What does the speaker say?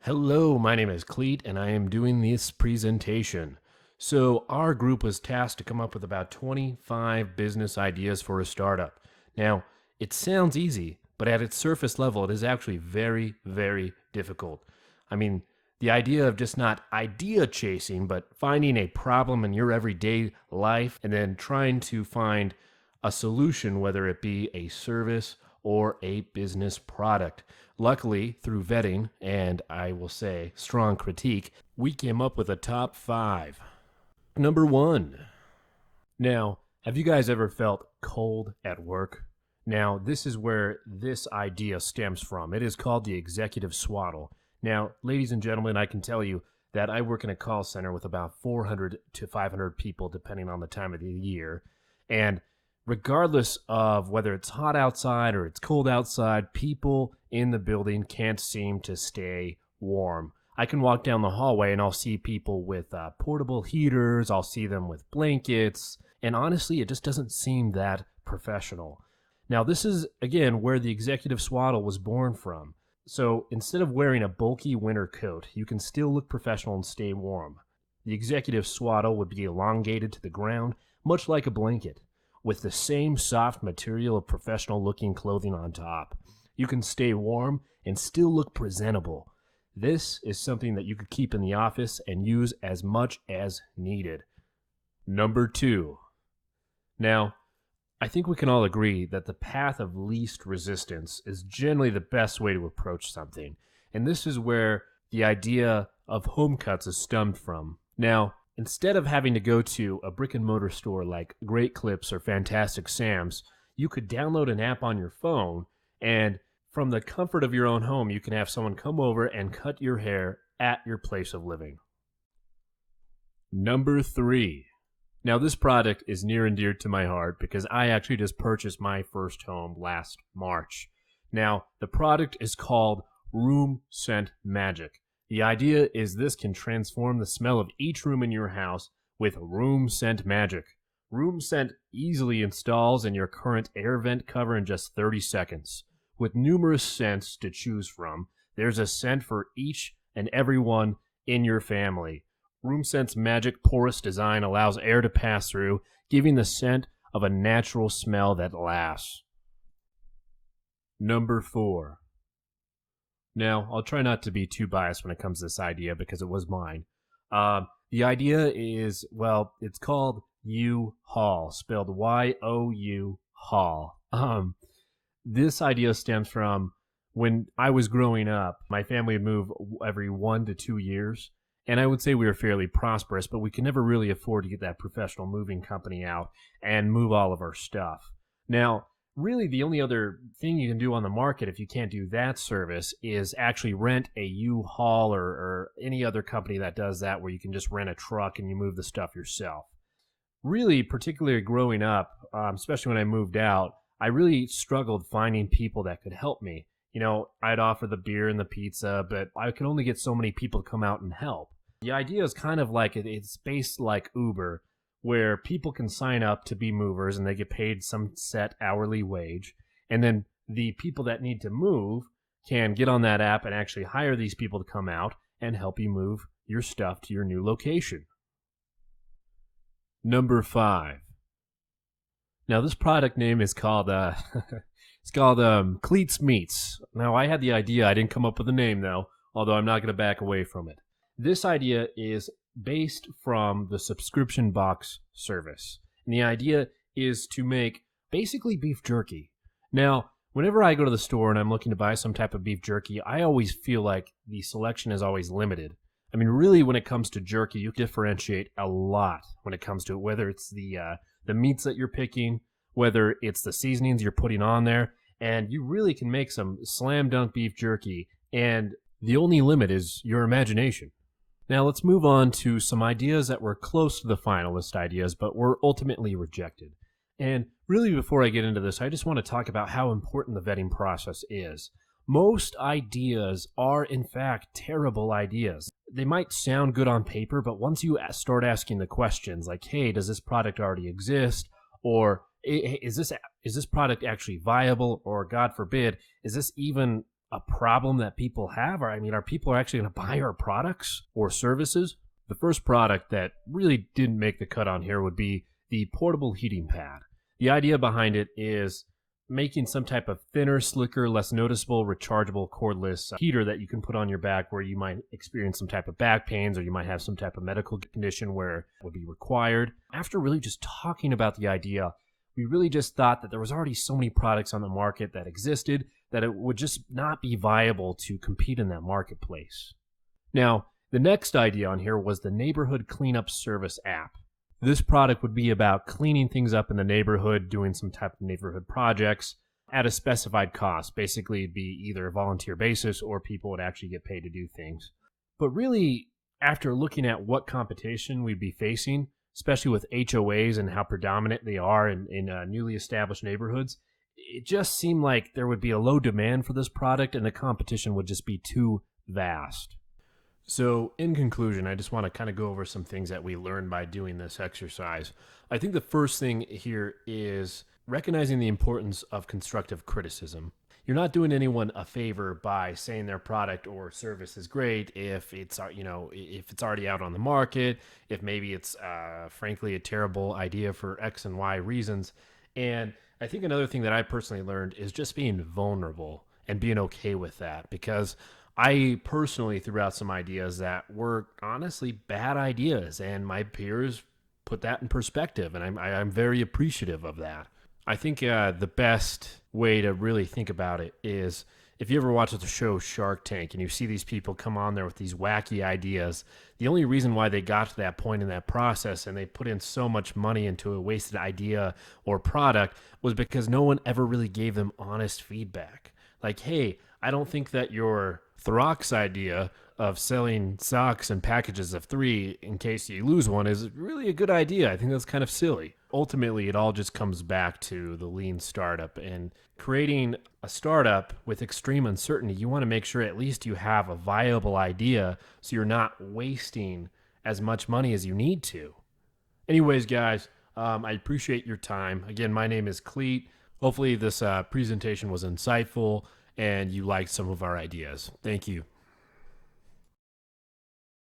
Hello, my name is Cleet, and I am doing this presentation. So, our group was tasked to come up with about 25 business ideas for a startup. Now, it sounds easy, but at its surface level, it is actually very, very difficult. I mean, the idea of just not idea chasing, but finding a problem in your everyday life and then trying to find a solution, whether it be a service or a business product. Luckily, through vetting and I will say strong critique, we came up with a top 5. Number 1. Now, have you guys ever felt cold at work? Now, this is where this idea stems from. It is called the executive swaddle. Now, ladies and gentlemen, I can tell you that I work in a call center with about 400 to 500 people, depending on the time of the year. And regardless of whether it's hot outside or it's cold outside, people in the building can't seem to stay warm. I can walk down the hallway and I'll see people with portable heaters, I'll see them with blankets, and honestly, it just doesn't seem that professional. Now, this is, again, where the executive swaddle was born from. So instead of wearing a bulky winter coat, you can still look professional and stay warm. The executive swaddle would be elongated to the ground, much like a blanket, with the same soft material of professional-looking clothing on top. You can stay warm and still look presentable. This is something that you could keep in the office and use as much as needed. Number 2. Now, I think we can all agree that the path of least resistance is generally the best way to approach something. And this is where the idea of home cuts is stemmed from. Now, instead of having to go to a brick and mortar store like Great Clips or Fantastic Sam's, you could download an app on your phone, and from the comfort of your own home, you can have someone come over and cut your hair at your place of living. Number 3. Now, this product is near and dear to my heart because I actually just purchased my first home last March. Now, the product is called Room Scent Magic. The idea is this can transform the smell of each room in your house with Room Scent Magic. Room Scent easily installs in your current air vent cover in just 30 seconds. With numerous scents to choose from, there's a scent for each and every one in your family. Room Scent's magic porous design allows air to pass through, giving the scent of a natural smell that lasts. Number 4. Now, I'll try not to be too biased when it comes to this idea because it was mine. The idea is, well, it's called U-Haul, spelled Y-O-U Haul. This idea stems from when I was growing up, my family would move every 1 to 2 years. And I would say we were fairly prosperous, but we could never really afford to get that professional moving company out and move all of our stuff. Now, really the only other thing you can do on the market if you can't do that service is actually rent a U-Haul or any other company that does that where you can just rent a truck and you move the stuff yourself. Really, particularly growing up, especially when I moved out, I really struggled finding people that could help me. You know, I'd offer the beer and the pizza, but I could only get so many people to come out and help. The idea is kind of like it's based like Uber, where people can sign up to be movers and they get paid some set hourly wage. And then the people that need to move can get on that app and actually hire these people to come out and help you move your stuff to your new location. Number 5. Now, this product name is called it's called Cleats Meats. Now, I had the idea. I didn't come up with a name, though, although I'm not going to back away from it. This idea is based from the subscription box service. And the idea is to make basically beef jerky. Now, whenever I go to the store and I'm looking to buy some type of beef jerky, I always feel like the selection is always limited. I mean, really, when it comes to jerky, you differentiate a lot when it comes to it, whether it's the meats that you're picking, whether it's the seasonings you're putting on there, and you really can make some slam dunk beef jerky, and the only limit is your imagination. Now let's move on to some ideas that were close to the finalist ideas, but were ultimately rejected. And really, before I get into this, I just want to talk about how important the vetting process is. Most ideas are, in fact, terrible ideas. They might sound good on paper, but once you start asking the questions like, hey, does this product already exist? Or is this product actually viable? Or God forbid, is this even a problem that people have? Or, I mean, are people actually going to buy our products or services? The first product that really didn't make the cut on here would be the portable heating pad. The idea behind it is making some type of thinner, slicker, less noticeable, rechargeable, cordless heater that you can put on your back where you might experience some type of back pains or you might have some type of medical condition where it would be required. After really just talking about the idea, we really just thought that there was already so many products on the market that existed that it would just not be viable to compete in that marketplace. Now, the next idea on here was the neighborhood cleanup service app. This product would be about cleaning things up in the neighborhood, doing some type of neighborhood projects at a specified cost. Basically, it'd be either a volunteer basis or people would actually get paid to do things. But really, after looking at what competition we'd be facing, especially with HOAs and how predominant they are in newly established neighborhoods, it just seemed like there would be a low demand for this product and the competition would just be too vast. So, in conclusion, I just want to kind of go over some things that we learned by doing this exercise. I think the first thing here is recognizing the importance of constructive criticism. You're not doing anyone a favor by saying their product or service is great if it's if it's already out on the market, if maybe it's frankly a terrible idea for X and Y reasons. And I think another thing that I personally learned is just being vulnerable and being okay with that, because I personally threw out some ideas that were honestly bad ideas, and my peers put that in perspective, and I'm very appreciative of that. I think the best way to really think about it is if you ever watch the show Shark Tank and you see these people come on there with these wacky ideas, the only reason why they got to that point in that process and they put in so much money into a wasted idea or product was because no one ever really gave them honest feedback. Like, hey, I don't think that your Throx idea of selling socks in packages of 3 in case you lose one is really a good idea. I think that's kind of silly. Ultimately, it all just comes back to the lean startup, and creating a startup with extreme uncertainty. You want to make sure at least you have a viable idea so you're not wasting as much money as you need to. Anyways, guys, I appreciate your time. Again, my name is Cleet. Hopefully this presentation was insightful and you liked some of our ideas. Thank you.